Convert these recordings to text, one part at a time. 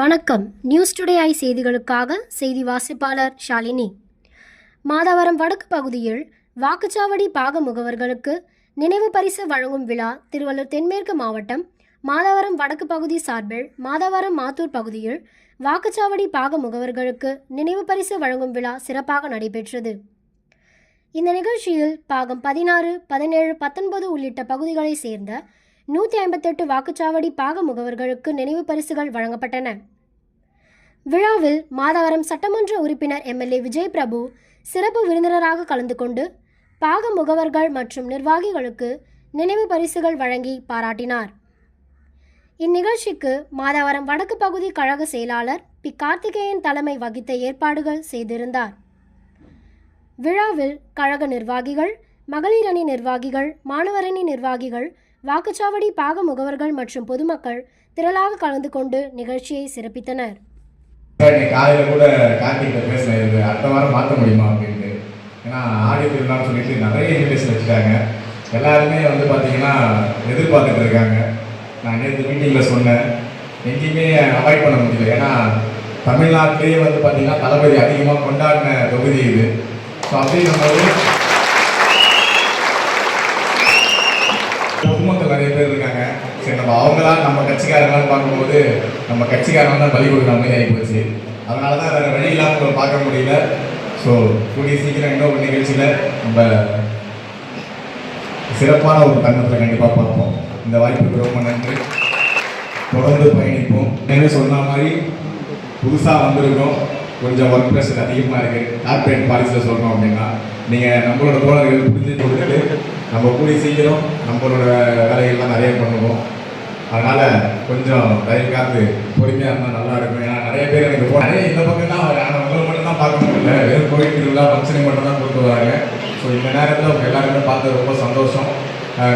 வணக்கம். News today I செய்திகளுக்காக செய்தி வாசிப்பாளர் ஷாலினி. மாதவரம் வடக்கு பகுதியில் வாக்குச்சாவடி பாக முகவர்களுக்கு நினைவு பரிசு வழங்கும் விழா திருவள்ளூர் தென்மேற்கு மாவட்டம் மாதவரம் வடக்கு பகுதி சார்பில் மாதவரம் மாத்தூர் பகுதியில் வாக்குச்சாவடி பாக முகவர்களுக்கு நினைவு பரிசு வழங்கும் விழா சிறப்பாக நடைபெற்றது. இந்த நிகழ்ச்சியில் பாகம் 16, 17, 19 உள்ளிட்ட பகுதிகளை சேர்ந்த 158 வாக்குச்சாவடி பாக முகவர்களுக்கு நினைவு பரிசுகள் வழங்கப்பட்டன. விழாவில் மாதவரம் சட்டமன்ற உறுப்பினர் MLA விஜய் பிரபு சிறப்பு விருந்தினராக கலந்து கொண்டு பாக முகவர்கள் மற்றும் நிர்வாகிகளுக்கு நினைவு பரிசுகள் வழங்கி பாராட்டினார். இந்நிகழ்ச்சிக்கு மாதவரம் வடக்கு பகுதி கழக செயலாளர் பி. கார்த்திகேயன் தலைமை வகித்த ஏற்பாடுகள் செய்திருந்தார். விழாவில் கழக நிர்வாகிகள், மகளிர் அணி நிர்வாகிகள், மாணவர் அணி நிர்வாகிகள், வாக்குச்சாவடி பாக முகவர்கள் மற்றும் பொதுமக்கள் திரளாக கலந்து கொண்டு நிகழ்ச்சியை சிறப்பித்தனர். காலையில் கூட கார்த்திகிட்ட பேசினது அடுத்த வாரம் மாற்ற முடியுமா அப்படின்ட்டு. ஏன்னா ஆடி திருநாள் சொல்லிட்டு நிறைய இன்விடேஷன் வச்சுட்டாங்க. எல்லாருமே பார்த்தீங்கன்னா எதிர்பார்த்துட்டு இருக்காங்க. நான் நேற்று மீட்டிங்கில் சொன்னேன், எங்கேயுமே அவாய்ட் பண்ண முடியல. ஏன்னா தமிழ்நாட்டிலேயே பார்த்தீங்கன்னா தளபதி அதிகமாக கொண்டாடின தொகுதி இது. ஸோ அப்படிங்கும்போது பொதுமக்கள் நிறைய பேர் இருக்காங்க. சரி, நம்ம கட்சிக்காரங்களான்னு பார்க்கும்போது நம்ம கட்சிக்காரங்க தான் பலி கொடுக்குற மாதிரி ஆகி போச்சு. அதனால தான் வேறு வழி இல்லாமல் பார்க்க முடியல. ஸோ கூடிய சீக்கிரம் இன்னொரு நிகழ்ச்சியில் நம்ம சிறப்பான ஒரு தருணத்தில் கண்டிப்பாக பார்ப்போம். இந்த வாய்ப்புக்கு ரொம்ப நன்றி. தொடர்ந்து பயணிப்போம். என்ன சொன்ன மாதிரி புதுசாக வந்திருக்கோம், கொஞ்சம் ஒர்க் ப்ரெஷர் அதிகமாக இருக்குது. கார்பரேட் பாலிசியில் சொல்கிறோம் அப்படின்னா நீங்கள் நம்மளோட தோழர்கள் புரிஞ்சு கொடுத்துட்டு நம்ம கூடிய சீக்கிரம் நம்மளோட வேலைகள்லாம் நிறைய பண்ணுவோம். அதனால் கொஞ்சம் தயவு காத்து பொறுமையாக இருந்தால் நல்லா இருக்கும். ஏன்னா நிறைய பேர் எனக்கு நிறைய இந்த பக்கம் தான் உங்களை மட்டும்தான் பார்க்க முடியல, வெறும் கோயில் திருவிழா ஃபங்க்ஷனுக்கு மட்டும் தான் கொடுத்து வராங்க. ஸோ இந்த நேரத்தில் அவங்க எல்லாருமே பார்த்தது ரொம்ப சந்தோஷம்.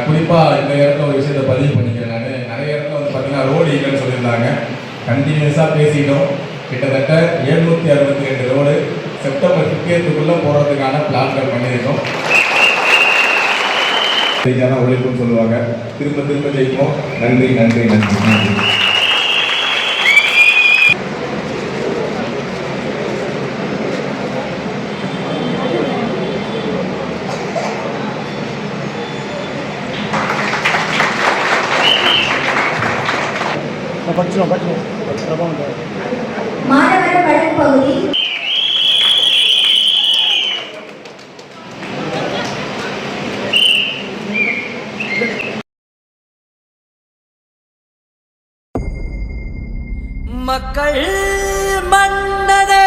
குறிப்பாக இந்த இடத்துல ஒரு விஷயத்தை பதிவு பண்ணிக்கிறேன். நான் நிறைய இடத்துல பார்த்தீங்கன்னா ரோடு இல்லைன்னு சொல்லியிருந்தாங்க. கண்டினியூஸாக பேசிட்டோம். கிட்டத்தட்ட 762 ரோடு செப்டம்பர் 15க்குள்ளே போடுறதுக்கான பிளான்கள் பண்ணியிருக்கோம். செய்தியான உழைப்புன்னு சொல்லுவாங்க. திரும்ப திரும்ப ஜெயிப்போம். நன்றி நன்றி நன்றி நன்றி. மாதவரம் வடக்கு பகுதி மக்கள் மன்னனே,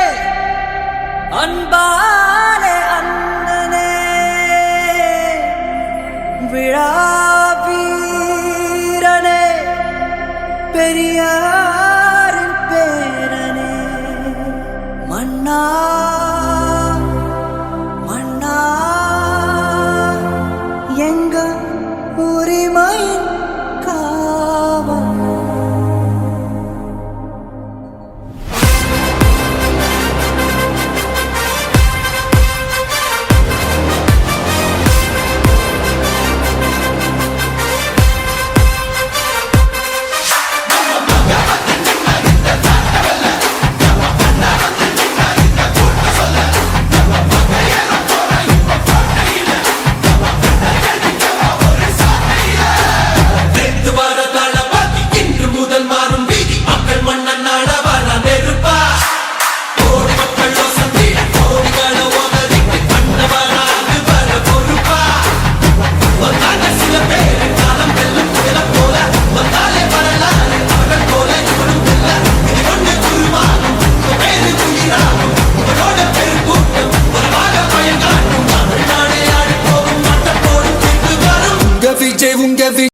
அன்பாலே அண்ணனே, விழா வீரனே, பெரியாரின் பேரனே, மன்னா மன்னா எங்க உரிமையின் காவல்.